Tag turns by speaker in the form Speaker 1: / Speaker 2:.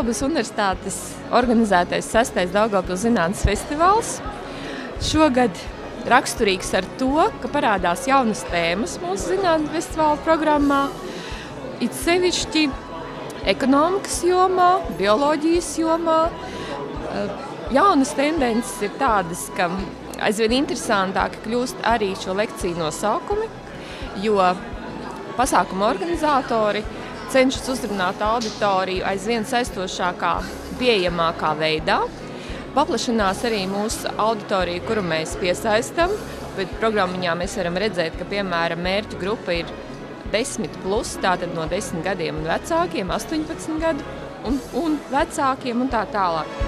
Speaker 1: Daugavpils Universitātes organizētais 6. Daugavpils zinātnes festivāls. Šogad raksturīgs ar to, ka parādās jaunas tēmas mūsu zinātnes festivāla programmā. It sevišķi ekonomikas jomā, bioloģijas jomā. Jaunas tendences ir tādas, ka aizvien interesantāki kļūst arī šo lekciju nosaukumi, jo pasākuma organizatori cenšas uzrunāt auditoriju aizvien saistošākā, pieejamākā veidā. Paplašinās arī mūsu auditoriju, kuru mēs piesaistam, bet programmiņā mēs varam redzēt, ka, piemēram, mērķu grupa ir 10+, tātad no 10 gadiem un vecākiem, 18 gadu un vecākiem un tā tālāk.